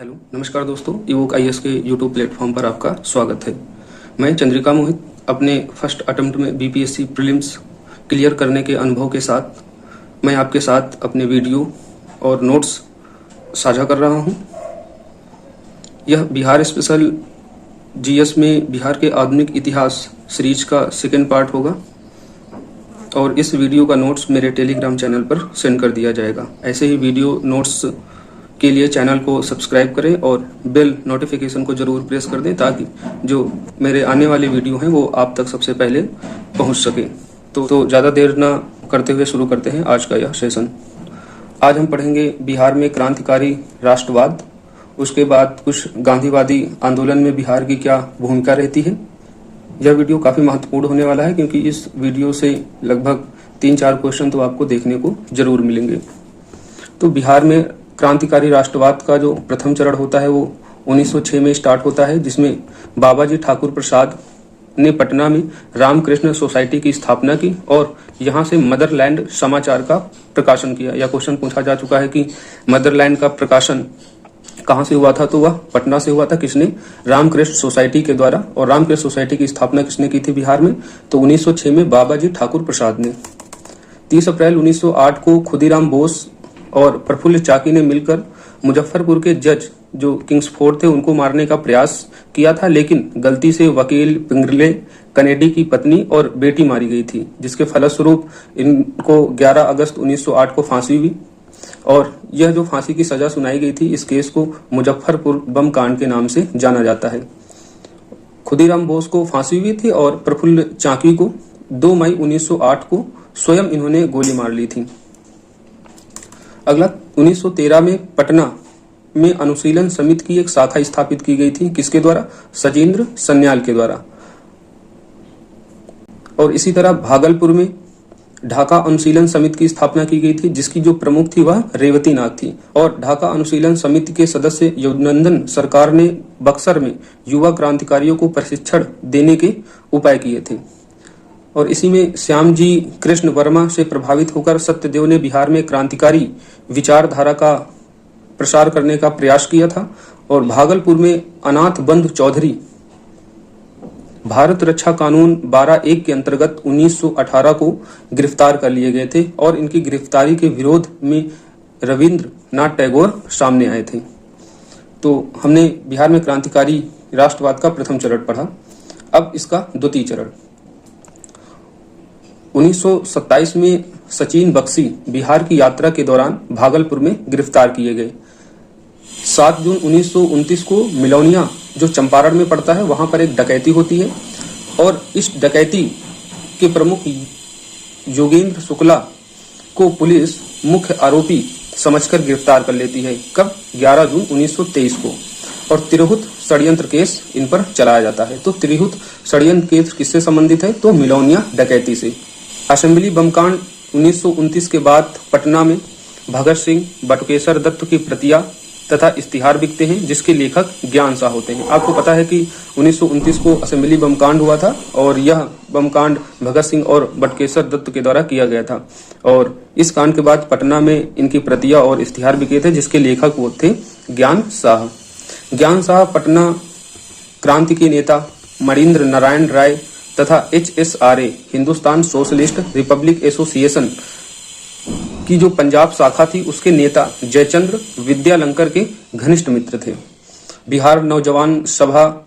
Hello नमस्कार दोस्तों, evoke IAS के यूट्यूब प्लेटफॉर्म पर आपका स्वागत है। मैं चंद्रिका मोहित अपने फर्स्ट अटेम्प्ट में बीपीएससी प्रीलिम्स क्लियर करने के अनुभव के साथ मैं आपके साथ अपने वीडियो और नोट्स साझा कर रहा हूं। यह बिहार स्पेशल जीएस में बिहार के आधुनिक इतिहास सीरीज का सेकेंड पार्ट होगा और इस वीडियो का नोट्स मेरे टेलीग्राम चैनल पर सेंड कर दिया जाएगा। ऐसे ही वीडियो नोट्स के लिए चैनल को सब्सक्राइब करें और बेल नोटिफिकेशन को जरूर प्रेस कर दें ताकि जो मेरे आने वाले वीडियो हैं वो आप तक सबसे पहले पहुंच सके। तो ज़्यादा देर ना करते हुए शुरू करते हैं आज का यह सेशन। आज हम पढ़ेंगे बिहार में क्रांतिकारी राष्ट्रवाद, उसके बाद कुछ गांधीवादी आंदोलन में बिहार की क्या भूमिका रहती है। यह वीडियो काफ़ी महत्वपूर्ण होने वाला है क्योंकि इस वीडियो से लगभग 3-4 क्वेश्चन तो आपको देखने को जरूर मिलेंगे। तो बिहार में क्रांतिकारी राष्ट्रवाद का जो प्रथम चरण होता है वो 1906 में स्टार्ट होता है, जिसमें बाबाजी ठाकुर प्रसाद ने पटना में रामकृष्ण सोसाइटी की स्थापना की और यहाँ से मदरलैंड समाचार का प्रकाशन किया। यह क्वेश्चन पूछा जा चुका है कि मदरलैंड का प्रकाशन कहाँ से हुआ था, तो वह पटना से हुआ था। किसने? रामकृष्ण सोसाइटी के द्वारा। और रामकृष्ण सोसाइटी की स्थापना किसने की थी बिहार में? तो 1906 में बाबाजी ठाकुर प्रसाद ने। 30 अप्रैल 1908 को खुदीराम बोस और प्रफुल्ल चाकी ने मिलकर मुजफ्फरपुर के जज जो किंग्सफोर्ड थे उनको मारने का प्रयास किया था, लेकिन गलती से वकील पिंगले कनेडी की पत्नी और बेटी मारी गई थी, जिसके फलस्वरूप इनको 11 अगस्त 1908 को फांसी हुई और यह जो फांसी की सजा सुनाई गई थी, इस केस को मुजफ्फरपुर बम कांड के नाम से जाना जाता है। खुदीराम बोस को फांसी हुई थी और प्रफुल्ल चाकी को 2 मई 1908 को स्वयं इन्होंने गोली मार ली थी। अगला 1913 में पटना में अनुशीलन समिति की एक शाखा स्थापित की गई थी। किसके द्वारा? सजेंद्र सन्याल के द्वारा। और इसी तरह भागलपुर में ढाका अनुशीलन समिति की स्थापना की गई थी, जिसकी जो प्रमुख थी वह रेवती नाथ थी। और ढाका अनुशीलन समिति के सदस्य यदुनंदन सरकार ने बक्सर में युवा क्रांतिकारियों को प्रशिक्षण देने के उपाय किए थे। और इसी में श्यामजी कृष्ण वर्मा से प्रभावित होकर सत्यदेव ने बिहार में क्रांतिकारी विचारधारा का प्रसार करने का प्रयास किया था। और भागलपुर में अनाथ बंधु चौधरी भारत रक्षा कानून 12(1) के अंतर्गत 1918 को गिरफ्तार कर लिए गए थे और इनकी गिरफ्तारी के विरोध में रविंद्रनाथ टैगोर सामने आए थे। तो हमने बिहार में क्रांतिकारी राष्ट्रवाद का प्रथम चरण पढ़ा। अब इसका द्वितीय चरण। 1927 में सचिन बख्शी बिहार की यात्रा के दौरान भागलपुर में गिरफ्तार किए गए। 7 जून 1929 को मिलौनिया जो चंपारण में पड़ता है वहां पर एक डकैती होती है और इस डकैती के प्रमुख योगेंद्र शुक्ला को पुलिस मुख्य आरोपी समझकर गिरफ्तार कर लेती है। कब? 11 जून 1923 को। और तिरहुत षड्यंत्र केस इन पर चलाया जाता है। तो तिरहुत षड्यंत्र केस किससे संबंधित है? तो मिलौनिया डकैती से। असेंबली बमकांड 1929 के बाद पटना में भगत सिंह, बटुकेश्वर दत्त की प्रतियां तथा इश्तिहार बिकते हैं, जिसके लेखक ज्ञान शाह होते हैं। आपको पता है कि 1929 को असेंबली बमकांड हुआ था और यह बमकांड भगत सिंह और बटुकेश्वर दत्त के द्वारा किया गया था। और इस कांड के बाद पटना में इनकी प्रतियां और इश्तिहार बिके थे, जिसके लेखक वो थे ज्ञान शाह। ज्ञान शाह पटना क्रांति के नेता मणिंद्र नारायण राय तथा HSRA Hindustan socialist Republic association की जो पंजाब शाखा थी उसके नेता जयचंद्र विद्यालंकर के घनिष्ठ मित्र थे। बिहार नौजवान सभा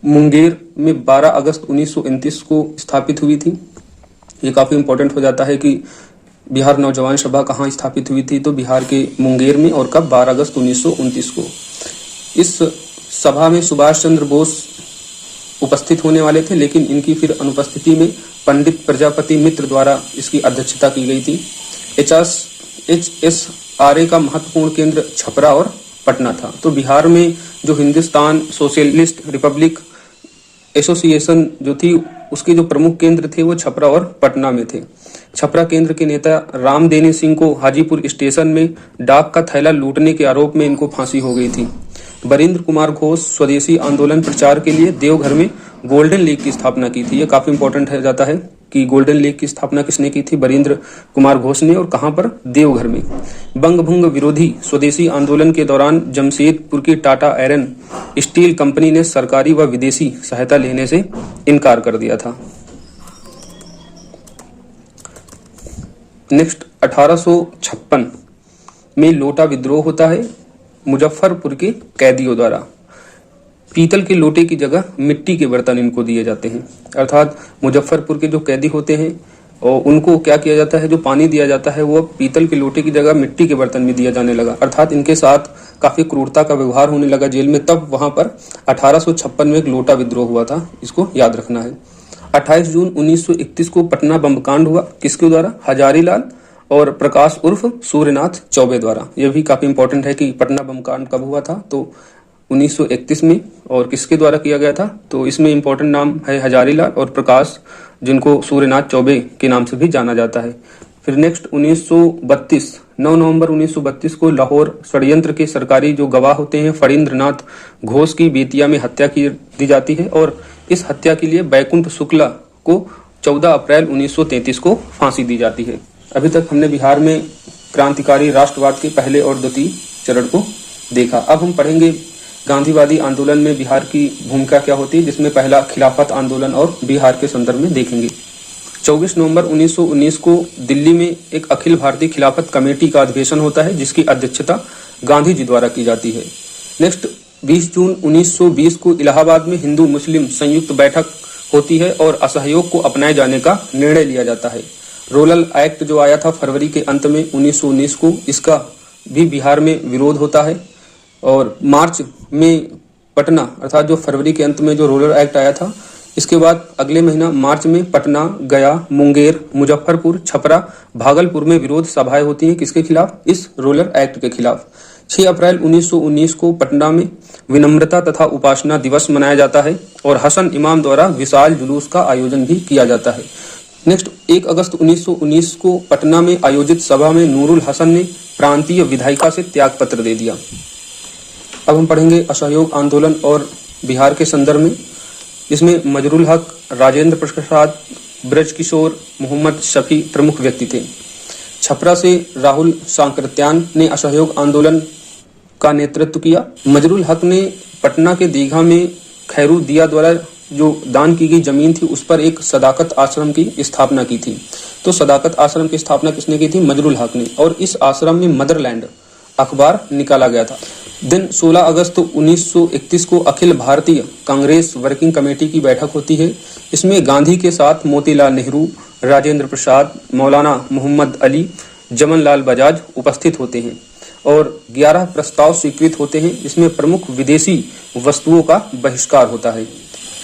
मुंगेर में 12 अगस्त 1929 को स्थापित हुई थी। ये काफी इंपॉर्टेंट हो जाता है कि बिहार नौजवान सभा कहाँ स्थापित हुई थी, तो बिहार के मुंगेर में। और कब? 12 अगस्त 1929 को। इस सभा में सुभाष चंद्र बोस उपस्थित होने वाले थे, लेकिन इनकी फिर अनुपस्थिति में पंडित प्रजापति मित्र द्वारा इसकी अध्यक्षता की गई थी। HSRA का महत्वपूर्ण केंद्र छपरा और पटना था। तो बिहार में जो हिंदुस्तान सोशलिस्ट रिपब्लिक एसोसिएशन जो थी उसके जो प्रमुख केंद्र थे वो छपरा और पटना में थे। छपरा केंद्र के नेता रामदेनी सिंह को हाजीपुर स्टेशन में डाक का थैला लूटने के आरोप में इनको फांसी हो गई थी। बरिंद्र कुमार घोष स्वदेशी आंदोलन प्रचार के लिए देवघर में गोल्डन लीग की स्थापना की थी। ये काफी इंपॉर्टेंट है जाता है। कि गोल्डन लेक की स्थापना किसने की थी? बरिंद्र कुमार घोष ने। और कहां पर? देवघर में। बंगभंग विरोधी स्वदेशी आंदोलन के दौरान जमशेदपुर की टाटा आयरन स्टील कंपनी ने सरकारी व विदेशी सहायता लेने से इनकार कर दिया था। नेक्स्ट 1856 में लोटा विद्रोह होता है मुजफ्फरपुर के कैदियों द्वारा। पीतल के लोटे की जगह मिट्टी के बर्तन इनको दिए जाते हैं। अर्थात मुजफ्फरपुर के जो कैदी होते हैं और उनको क्या किया जाता है, जो पानी दिया जाता है वो पीतल के लोटे की जगह मिट्टी के बर्तन में दिया जाने लगा। अर्थात इनके साथ काफी क्रूरता का व्यवहार होने लगा जेल में। तब वहां पर 1856 में एक लोटा विद्रोह हुआ था, इसको याद रखना है। 28 जून 1931 को पटना बम कांड हुआ। किसके द्वारा? हजारी लाल और प्रकाश उर्फ सूर्यनाथ चौबे द्वारा। यह भी काफी इंपॉर्टेंट है कि पटना बम कांड कब हुआ था, तो 1931 में। और किसके द्वारा किया गया था? तो इसमें इंपॉर्टेंट नाम है हजारी लाल और प्रकाश, जिनको सूर्यनाथ चौबे के नाम से भी जाना जाता है। फिर नेक्स्ट 1932 9 नवंबर 1932 को लाहौर षड्यंत्र के सरकारी जो गवाह होते हैं फणींद्र नाथ घोष की बेतिया में हत्या की दी जाती है। और इस हत्या के लिए बैकुंठ शुक्ला को 14 अप्रैल 1933 को फांसी दी जाती है। अभी तक हमने बिहार में क्रांतिकारी राष्ट्रवाद के पहले और द्वितीय चरण को देखा। अब हम पढ़ेंगे गांधीवादी आंदोलन में बिहार की भूमिका क्या होती है, जिसमें पहला खिलाफत आंदोलन और बिहार के संदर्भ में देखेंगे। 24 नवंबर 1919 को दिल्ली में एक अखिल भारतीय खिलाफत कमेटी का अधिवेशन होता है, जिसकी अध्यक्षता गांधी जी द्वारा की जाती है। नेक्स्ट 20 जून 1920 को इलाहाबाद में हिंदू मुस्लिम संयुक्त बैठक होती है और असहयोग को अपनाए जाने का निर्णय लिया जाता है। रोलल एक्ट जो आया था फरवरी के अंत में 1919 को, इसका भी बिहार में विरोध होता है। और मार्च में पटना, अर्थात जो फरवरी के अंत में जो रोलर एक्ट आया था, इसके बाद अगले महीना मार्च में पटना, गया, मुंगेर, मुजफ्फरपुर, छपरा, भागलपुर में विरोध सभाएं होती हैं। किसके खिलाफ? इस रोलर एक्ट के खिलाफ। 6 अप्रैल 1919 को पटना में विनम्रता तथा उपासना दिवस मनाया जाता है और हसन इमाम द्वारा विशाल जुलूस का आयोजन भी किया जाता है। नेक्स्ट 1 अगस्त 1919 को पटना में आयोजित सभा में नूरुल हसन ने प्रांतीय विधायिका से त्यागपत्र दे दिया। अब हम पढ़ेंगे असहयोग आंदोलन और बिहार के संदर्भ में। इसमें मजरुल हक, राजेंद्र प्रसाद, ब्रजकिशोर, मोहम्मद शफी प्रमुख व्यक्ति थे। छपरा से राहुल सांकृत्यान ने असहयोग आंदोलन का नेतृत्व किया। मजरुल हक ने पटना के दीघा में खैरुद्दिया द्वारा जो दान की गई जमीन थी उस पर एक सदाकत आश्रम की स्थापना की थी। तो सदाकत आश्रम की स्थापना किसने की थी? मजरुल हक ने। और इस आश्रम में मदरलैंड अखबार निकाला गया था। दिन 16 अगस्त 1931 को अखिल भारतीय कांग्रेस वर्किंग कमेटी की बैठक होती है। इसमें गांधी के साथ मोतीलाल नेहरू, राजेंद्र प्रसाद, मौलाना मोहम्मद अली, जमनलाल बजाज उपस्थित होते हैं और 11 प्रस्ताव स्वीकृत होते हैं। इसमें प्रमुख विदेशी वस्तुओं का बहिष्कार होता है।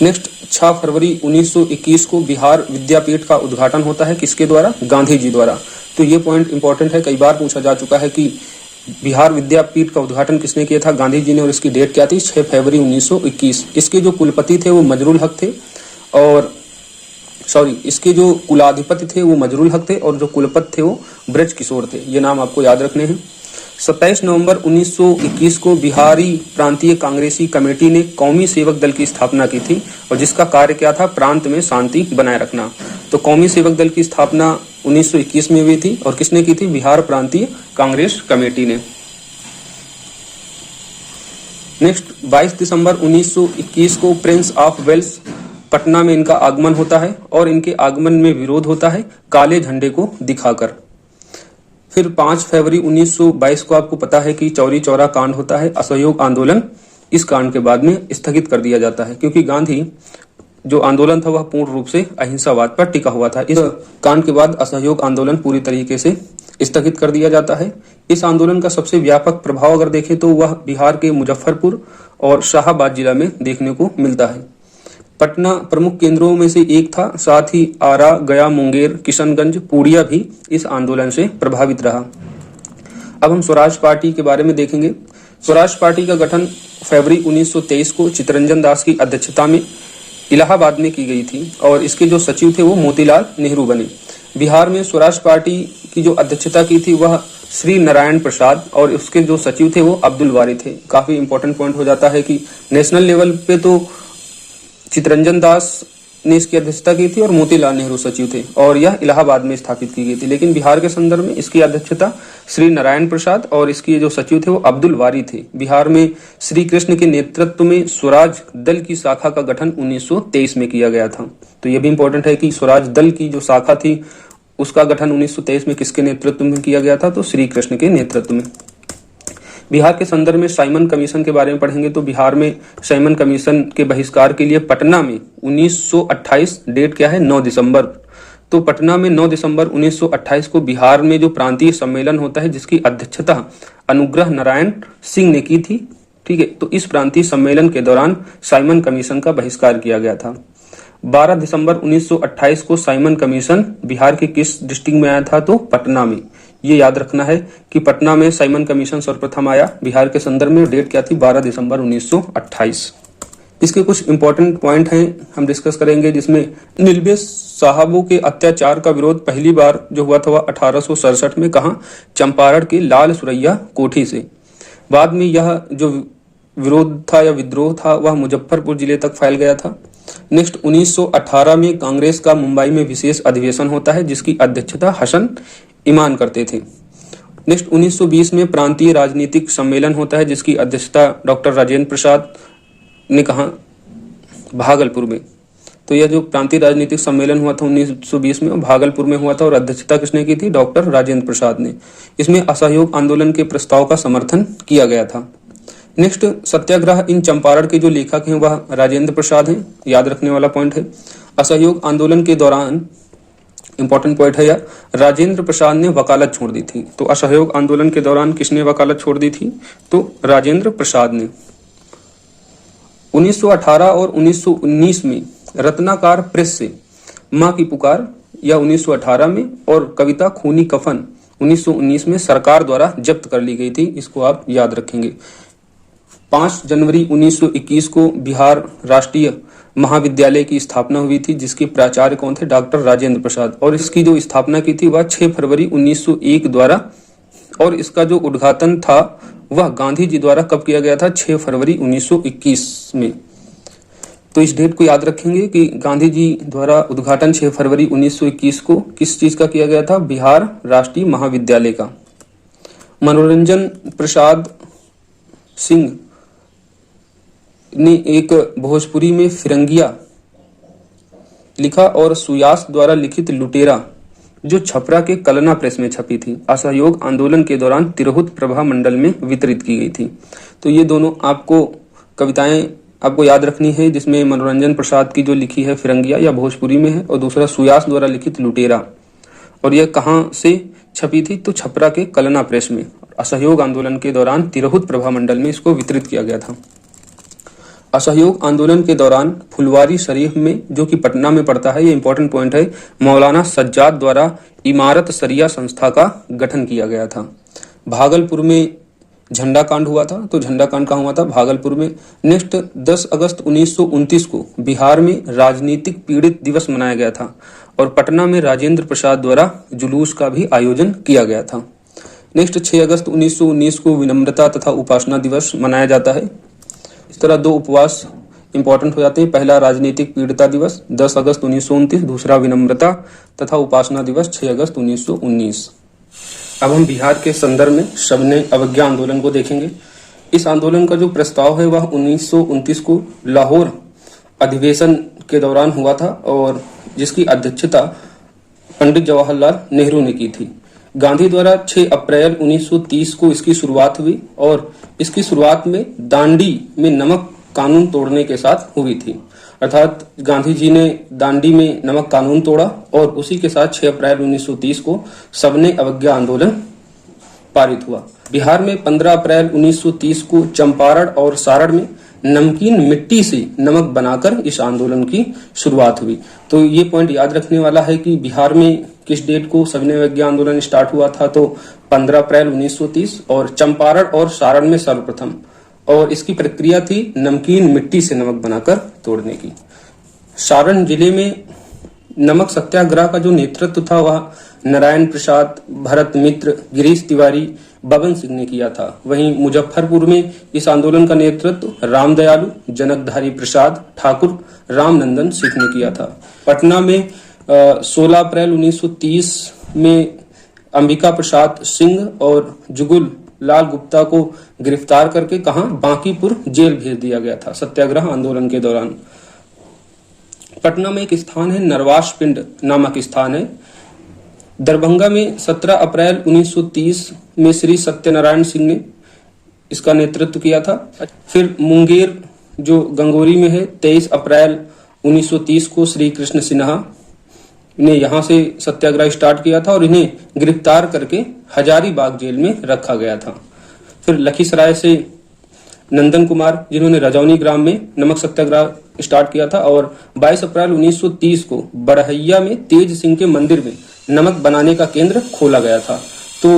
नेक्स्ट 6 फरवरी 1921 को बिहार विद्यापीठ का उद्घाटन होता है। किसके द्वारा? गांधी जी द्वारा। तो ये पॉइंट इंपॉर्टेंट है, कई बार पूछा जा चुका है कि बिहार विद्यापीठ का उद्घाटन किसने किया था? गांधी जी ने। और इसकी डेट क्या थी? 6 फरवरी 1921। इसके जो कुलपति थे वो मजरुल हक थे और इसके जो कुलाधिपति थे वो मजरुल हक थे और जो कुलपति थे वो ब्रजकिशोर थे। ये नाम आपको याद रखने हैं। 27 नवंबर 1921 को बिहारी प्रांतीय कांग्रेसी कमेटी ने कौमी सेवक दल की स्थापना की थी और जिसका कार्य क्या था? प्रांत में शांति बनाए रखना। तो कौमी सेवक दल की स्थापना 1921 में हुई थी और किसने की थी? बिहार प्रांतीय कांग्रेस कमेटी ने। नेक्स्ट 22 दिसंबर 1921 को प्रिंस ऑफ वेल्स पटना में इनका आगमन होता है और इनके आगमन में विरोध होता है काले झंडे को दिखाकर। फिर 5 फरवरी 1922 को आपको पता है कि चौरी चौरा कांड होता है। असहयोग आंदोलन इस कांड के बाद में स्थगित कर दिया जाता है क्योंकि गांधी जो आंदोलन था वह पूर्ण रूप से अहिंसावाद पर टिका हुआ था। इस कांड के बाद असहयोग आंदोलन पूरी तरीके से स्थगित कर दिया जाता है। इस आंदोलन का सबसे व्यापक प्रभाव अगर देखें तो वह बिहार के मुजफ्फरपुर और शाहाबाद जिला में देखने को मिलता है। पटना प्रमुख केंद्रों में से एक था, साथ ही आरा, गया, मुंगेर, किशनगंज, पूर्णिया भी इस आंदोलन से प्रभावित रहा। अब हम स्वराज पार्टी के बारे में देखेंगे। स्वराज पार्टी का गठन फरवरी 1923 को चित्तरंजन दास की अध्यक्षता में इलाहाबाद में की गई थी और इसके जो सचिव थे वो मोतीलाल नेहरू बने। बिहार में स्वराज पार्टी की जो अध्यक्षता की थी वह श्री नारायण प्रसाद और उसके जो सचिव थे वो अब्दुल वारी थे। काफी इंपॉर्टेंट पॉइंट हो जाता है कि नेशनल लेवल पे तो चित्तरंजन दास ने इसकी अध्यक्षता की थी और मोतीलाल नेहरू सचिव थे, और यह इलाहाबाद में स्थापित की गई थी। लेकिन बिहार के संदर्भ में इसकी अध्यक्षता श्री नारायण प्रसाद और इसके जो सचिव थे वो अब्दुल वारी थे। बिहार में श्री कृष्ण के नेतृत्व में स्वराज दल की शाखा का गठन 1923 में किया गया था। तो यह भी इंपॉर्टेंट है कि स्वराज दल की जो शाखा थी उसका गठन 1923 में किसके नेतृत्व में किया गया था, तो श्री कृष्ण के नेतृत्व में। बिहार के संदर्भ में साइमन कमीशन के बारे में पढ़ेंगे तो बिहार में साइमन कमीशन के बहिष्कार के लिए पटना में 1928, डेट क्या है 9 दिसंबर, तो पटना में 9 दिसंबर 1928 को बिहार में जो प्रांतीय सम्मेलन होता है जिसकी अध्यक्षता अनुग्रह नारायण सिंह ने की थी, ठीक है, तो इस प्रांतीय सम्मेलन के दौरान साइमन कमीशन का बहिष्कार किया गया था। 12 दिसंबर 1928 को साइमन कमीशन बिहार के किस डिस्ट्रिक्ट में आया था, तो पटना में। ये याद रखना है कि पटना में साइमन कमीशन सर्वप्रथम आया बिहार के संदर्भ में। डेट क्या थी, 12 दिसंबर 1928। इसके कुछ इंपॉर्टेंट पॉइंट हैं हम डिस्कस करेंगे, जिसमें नीलबे साहबों के अत्याचार का विरोध पहली बार जो हुआ था वह 1867 में, कहा, चंपारण की लाल सुरैया कोठी से। बाद में यह जो विरोध था या विद्रोह था वह मुजफ्फरपुर जिले तक फैल गया था। नेक्स्ट 1918 में कांग्रेस का मुंबई में विशेष अधिवेशन होता है जिसकी अध्यक्षता हसन इमाम करते थे। नेक्स्ट 1920 में प्रांतीय राजनीतिक सम्मेलन होता है जिसकी अध्यक्षता डॉक्टर राजेंद्र प्रसाद ने कहा भागलपुर में। तो यह जो प्रांतीय राजनीतिक सम्मेलन हुआ था 1920 में भागलपुर में हुआ था और अध्यक्षता किसने की थी, डॉक्टर राजेंद्र प्रसाद ने। इसमें असहयोग आंदोलन के प्रस्ताव का समर्थन किया गया था। नेक्स्ट सत्याग्रह इन चंपारण के जो लेखक हैं वह राजेंद्र प्रसाद हैं, याद रखने वाला पॉइंट है। असहयोग आंदोलन के दौरान इंपॉर्टेंट पॉइंट है यह, राजेंद्र प्रसाद ने वकालत छोड़ दी थी। तो असहयोग आंदोलन के दौरान किसने वकालत छोड़ दी थी, तो राजेंद्र प्रसाद ने। 1918 और 1919 में रत्नाकर प्रेस से मां की पुकार या 1918 में, और कविता खूनी कफन 1919 में सरकार द्वारा जब्त कर ली गई थी। इसको आप याद रखेंगे। 5 जनवरी 1921 को बिहार राष्ट्रीय महाविद्यालय की स्थापना हुई थी जिसके प्राचार्य कौन थे, डॉक्टर राजेंद्र प्रसाद, और इसकी जो स्थापना की थी वह 6 फरवरी 1901 द्वारा, और इसका जो उद्घाटन था वह गांधी जी द्वारा कब किया गया था, 6 फरवरी 1921 में। तो इस डेट को याद रखेंगे कि गांधी जी द्वारा उद्घाटन 6 फरवरी 1921 को किस चीज का किया गया था, बिहार राष्ट्रीय महाविद्यालय का। मनोरंजन प्रसाद सिंह ने एक भोजपुरी में फिरंगिया लिखा और सुयास द्वारा लिखित लुटेरा जो छपरा के कलना प्रेस में छपी थी, असहयोग आंदोलन के दौरान तिरहुत प्रभा मंडल में वितरित की गई थी। तो ये दोनों आपको कविताएं आपको याद रखनी है, जिसमें मनोरंजन प्रसाद की जो लिखी है फिरंगिया या भोजपुरी में है, और दूसरा सुयास द्वारा लिखित लुटेरा, और यह कहाँ से छपी थी, तो छपरा के कलना प्रेस में। असहयोग आंदोलन के दौरान तिरहुत प्रभा मंडल में इसको वितरित किया गया था। असहयोग आंदोलन के दौरान फुलवारी शरीफ में, जो कि पटना में पड़ता है, ये इंपॉर्टेंट पॉइंट है, मौलाना सज्जाद द्वारा इमारत सरिया संस्था का गठन किया गया था। भागलपुर में झंडा कांड हुआ था, तो झंडा कांड कहाँ हुआ था, भागलपुर में। नेक्स्ट 10 अगस्त 1929 को बिहार में राजनीतिक पीड़ित दिवस मनाया गया था, और पटना में राजेंद्र प्रसाद द्वारा जुलूस का भी आयोजन किया गया था। नेक्स्ट 6 अगस्त 1919 को विनम्रता तथा उपासना दिवस मनाया जाता है। इस तरह 2 उपवास इंपॉर्टेंट हो जाते हैं, पहला राजनीतिक पीड़िता दिवस 10 अगस्त 1929, दूसरा विनम्रता तथा उपासना दिवस 6 अगस्त 1919। अब हम बिहार के संदर्भ में सबने अवज्ञा आंदोलन को देखेंगे। इस आंदोलन का जो प्रस्ताव है वह 1929 को लाहौर अधिवेशन के दौरान हुआ था, और जिसकी अध्यक्षता पंडित जवाहरलाल नेहरू ने की थी। गांधी द्वारा 6 अप्रैल 1930 को इसकी शुरुआत हुई, और इसकी शुरुआत में दांडी में नमक कानून तोड़ने के साथ हुई थी। अर्थात गांधी जी ने दांडी में नमक कानून तोड़ा, और उसी के साथ 6 अप्रैल 1930 को सबने अवज्ञा आंदोलन पारित हुआ। बिहार में 15 अप्रैल 1930 को चंपारण और सारण में नमकीन मिट्टी से नमक बनाकर इस आंदोलन की शुरुआत हुई। तो ये पॉइंट याद रखने वाला है कि बिहार में किस डेट को सविनय अवज्ञा आंदोलन स्टार्ट हुआ था, तो 15 अप्रैल 1930, और चंपारण और सारण में सर्वप्रथम, और इसकी प्रक्रिया थी नमकीन मिट्टी से नमक बनाकर तोड़ने की। सारण जिले में नमक सत्याग्रह का जो नेतृत्व था वह नारायण प्रसाद, भरत मित्र, गिरीश तिवारी, बबन सिंह ने किया था। वहीं मुजफ्फरपुर में इस आंदोलन का नेतृत्व रामदयालु, जनकधारी प्रसाद ठाकुर, रामनंदन सिंह ने किया था। पटना में 16 अप्रैल 1930 में अंबिका प्रसाद सिंह और जुगुल लाल गुप्ता को गिरफ्तार करके कहां बांकीपुर जेल भेज दिया गया था सत्याग्रह आंदोलन के दौरान। पटना में एक स्थान है नरवाश पिंड नामक स्थान है। दरभंगा में 17 अप्रैल 1930 में श्री सत्यनारायण सिंह ने इसका नेतृत्व किया था। फिर मुंगेर जो गंगोरी में है 23 अप्रैल 1930 को श्री कृष्ण सिन्हा ने यहां से सत्याग्रह स्टार्ट किया था और इन्हें गिरफ्तार करके हजारीबाग जेल में रखा गया था। फिर लखीसराय से नंदन कुमार जिन्होंने रजौनी ग्राम में नमक सत्याग्रह स्टार्ट किया था और 22 अप्रैल 1930 को बड़हैया में तेज सिंह के मंदिर में नमक बनाने का केंद्र खोला गया था। तो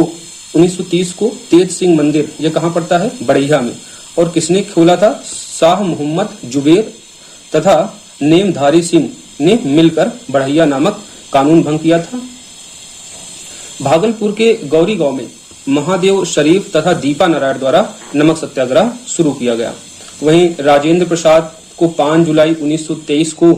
1930 को तेज सिंह मंदिर यह कहां पड़ता है? बड़ैया में। और किसने खोला था? शाह मोहम्मद जुबेर तथा नेमधारी सिंह ने मिलकर बड़हैया नामक कानून भंग किया था। भागलपुर के गौरी गांव में महादेव शरीफ तथा दीपा नारायण द्वारा नमक सत्याग्रह शुरू किया गया। वहीं राजेंद्र प्रसाद को 5 जुलाई 1923 को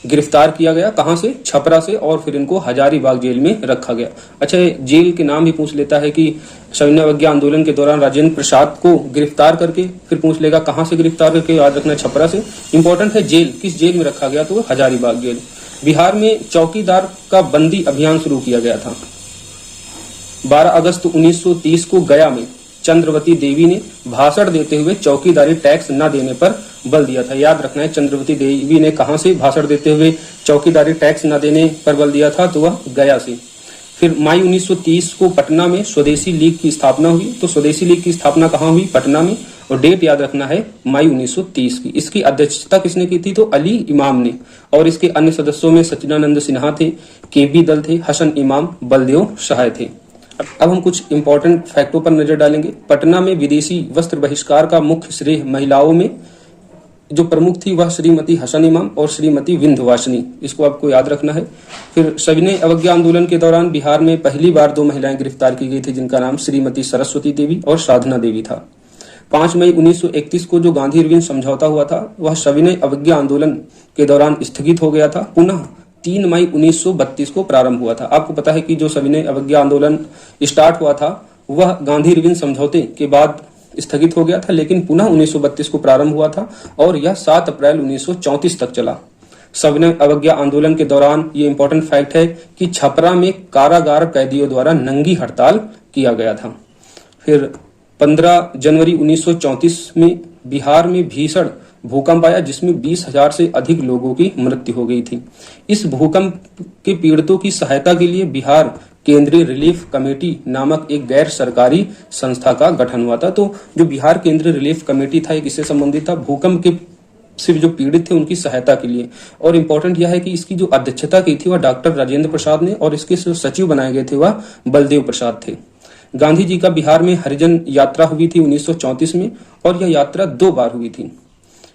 गिरफ्तार किया गया। कहां से? छपरा से। और फिर इनको हजारीबाग जेल में रखा गया। अच्छा, जेल के नाम भी पूछ लेता है कि सविनय अवज्ञा आंदोलन के दौरान राजेंद्र प्रसाद को गिरफ्तार करके फिर पूछ लेगा कहां से गिरफ्तार करके, याद रखना छपरा से। इंपॉर्टेंट है जेल, किस जेल में रखा गया? तो हजारीबाग जेल। बिहार में चौकीदार का बंदी अभियान शुरू किया गया था। 12 अगस्त 1930 को गया में चंद्रवती देवी ने भाषण देते हुए चौकीदारी टैक्स न देने पर बल दिया था। याद रखना है, चंद्रवती देवी ने कहां से भाषण देते हुए चौकीदारी टैक्स न देने पर बल दिया था? तो वह गया से। फिर मई 1930 को पटना में स्वदेशी लीग की स्थापना हुई। तो स्वदेशी लीग की स्थापना कहां हुई? पटना में। और डेट याद रखना है मई 1930 की। इसकी अध्यक्षता किसने की थी? तो अली इमाम ने। और इसके अन्य सदस्यों में सच्चिदानंद सिन्हा थे, केबी दल थे, हसन इमाम, बलदेव सहाय थे। अब हम कुछ इंपॉर्टेंट फैक्टों पर नजर डालेंगे। पटना में विदेशी वस्त्र बहिष्कार का मुख्य श्रेय महिलाओं में जो प्रमुख थी वह श्रीमती हसन इमाम और श्रीमती विंध्यवासिनी, इसको आपको याद रखना है। फिर सविनय अवज्ञा आंदोलन के दौरान बिहार में पहली बार 2 महिलाएं गिरफ्तार की गई थी जिनका नाम श्रीमती सरस्वती देवी और साधना देवी था। 5 मई 1931 को जो गांधी इरविन समझौता हुआ था वह सविनय अवज्ञा आंदोलन के दौरान स्थगित हो गया था। पुनः 3 मई 1932 को प्रारंभ हुआ था। आपको पता है कि जो सविनय अवज्ञा आंदोलन स्टार्ट हुआ था वह गांधी इरविन समझौते के बाद स्थगित हो गया था, लेकिन पुनः 1932 को प्रारंभ हुआ था और यह 7 अप्रैल 1934 तक चला। सविनय अवज्ञा आंदोलन के दौरान ये इंपॉर्टेंट फैक्ट है कि छपरा में कारागार कैदियों द्वारा नंगी हड़ताल किया गया था। फिर 15 जनवरी 1934 में बिहार में भीषण भूकंप आया जिसमें 20,000 से अधिक लोगों की मृत्यु हो गई थी। इस भूकंप के पीड़ितों की सहायता के लिए बिहार केंद्रीय रिलीफ कमेटी नामक एक गैर सरकारी संस्था का गठन हुआ था। तो जो बिहार केंद्रीय रिलीफ कमेटी था, ये किससे संबंधित था? भूकंप के से जो पीड़ित थे उनकी सहायता के लिए। और इम्पोर्टेंट यह है कि इसकी जो अध्यक्षता की थी वह डॉक्टर राजेंद्र प्रसाद ने और इसके जो सचिव बनाए गए थे वह बलदेव प्रसाद थे। गांधी जी का बिहार में हरिजन यात्रा हुई थी 1934 में और यह यात्रा 2 बार हुई थी।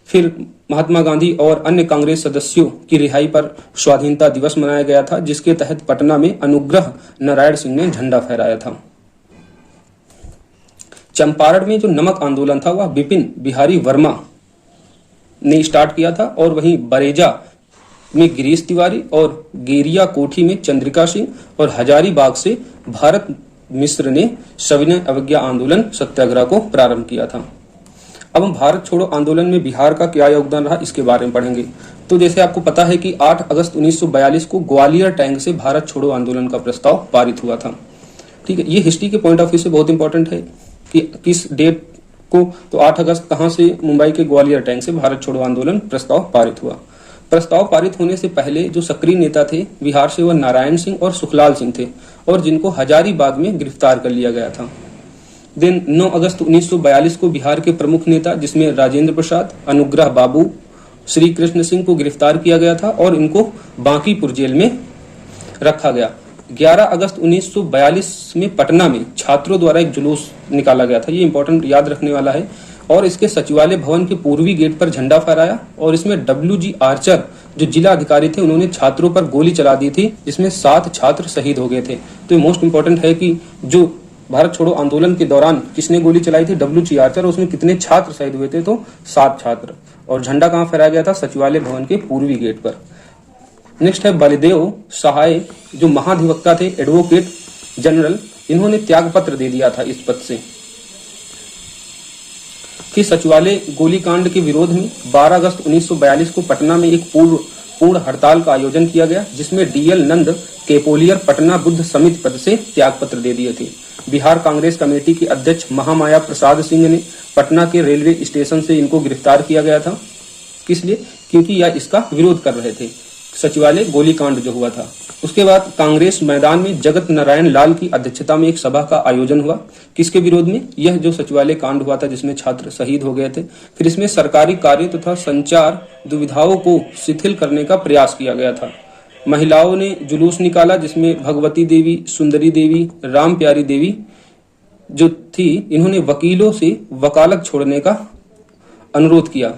फिर महात्मा गांधी और अन्य कांग्रेस सदस्यों की रिहाई पर स्वाधीनता दिवस मनाया गया था जिसके तहत पटना में अनुग्रह नारायण सिंह ने झंडा फहराया था। चंपारण में जो नमक आंदोलन था वह विपिन बिहारी वर्मा ने स्टार्ट किया था और वहीं बरेजा में गिरीश तिवारी और गेरिया कोठी में चंद्रिका सिंह और हजारीबाग से भारत मिश्र ने सविनय अवज्ञा आंदोलन सत्याग्रह को प्रारंभ किया था। अब हम भारत छोड़ो आंदोलन में बिहार का क्या योगदान रहा इसके बारे में पढ़ेंगे। तो जैसे आपको पता है कि 8 अगस्त 1942 को ग्वालियर टैंक से भारत छोड़ो आंदोलन का प्रस्ताव पारित हुआ था। ठीक है, ये हिस्ट्री के पॉइंट ऑफ व्यू से बहुत इंपॉर्टेंट है कि किस डेट को, तो 8 अगस्त कहां से? मुंबई के ग्वालियर टैंक से भारत छोड़ो आंदोलन प्रस्ताव पारित हुआ। प्रस्ताव पारित होने से पहले जो सक्रिय नेता थे बिहार से वह नारायण सिंह और सुखलाल सिंह थे और जिनको हजारीबाग में गिरफ्तार कर लिया गया था। दिन 9 अगस्त 1942 को बिहार के प्रमुख नेता जिसमें राजेंद्र प्रसाद, अनुग्रह बाबू, श्री कृष्ण सिंह को गिरफ्तार किया गया था और इनको बांकीपुर जेल में रखा गया। 11 अगस्त 1942 में पटना में छात्रों द्वारा एक जुलूस निकाला गया था, ये इंपॉर्टेंट याद रखने वाला है। और इसके सचिवालय भवन के पूर्वी गेट पर झंडा फहराया और इसमें WG आर्चर जो जिला अधिकारी थे उन्होंने छात्रों पर गोली चला दी थी, जिसमें 7 छात्र शहीद हो गए थे। तो ये मोस्ट इंपॉर्टेंट है कि जो भारत छोड़ो आंदोलन के दौरान किसने गोली चलाई थी, WG आर्चर, उसमें कितने छात्र शहीद हुए थे, तो 7 छात्र। और झंडा कहाँ फहराया गया था, सचिवालय भवन के पूर्वी गेट पर। नेक्स्ट है बलदेव सहाय जो महाधिवक्ता थे, एडवोकेट जनरल, इन्होंने त्याग पत्र दे दिया था इस पद से। कि सचिवालय गोलीकांड के विरोध में 12 अगस्त 1942 को पटना में एक पूर्ण हड़ताल का आयोजन किया गया, जिसमें DL नंद केपोलियर पटना बुद्ध समिति पद से त्याग पत्र दे दिए थे। बिहार कांग्रेस कमेटी के अध्यक्ष महामाया प्रसाद सिंह ने पटना के रेलवे स्टेशन से इनको गिरफ्तार किया गया था। किस लिए? क्योंकि यह इसका विरोध कर रहे थे, सचिवालय गोलीकांड जो हुआ था। उसके बाद कांग्रेस मैदान में जगत नारायण लाल की अध्यक्षता में एक सभा का आयोजन हुआ। किसके विरोध में? यह जो सचिवालय कांड हुआ था जिसमें छात्र शहीद हो गए थे। फिर इसमें सरकारी कार्य तथा संचार दुविधाओं को शिथिल करने का प्रयास किया गया था। महिलाओं ने जुलूस निकाला, जिसमें भगवती देवी, सुंदरी देवी, राम प्यारी देवी जो थी, इन्होंने वकीलों से वकालत छोड़ने का अनुरोध किया।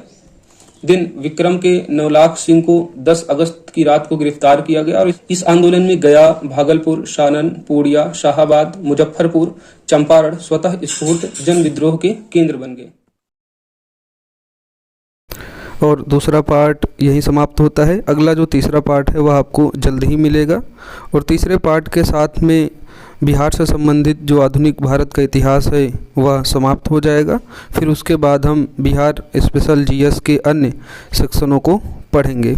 दिन विक्रम के नवलाख सिंह को 10 अगस्त की रात को गिरफ्तार किया गया और इस आंदोलन में गया, भागलपुर, सारण, पूर्णिया, शाहाबाद, मुजफ्फरपुर, चंपारण स्वतः स्फूर्त जन विद्रोह के केंद्र बन गए। और दूसरा पार्ट यहीं समाप्त होता है। अगला जो तीसरा पार्ट है वह आपको जल्द ही मिलेगा। और तीसरे पार्ट के साथ में बिहार से संबंधित जो आधुनिक भारत का इतिहास है वह समाप्त हो जाएगा। फिर उसके बाद हम बिहार स्पेशल GS के अन्य सेक्शनों को पढ़ेंगे।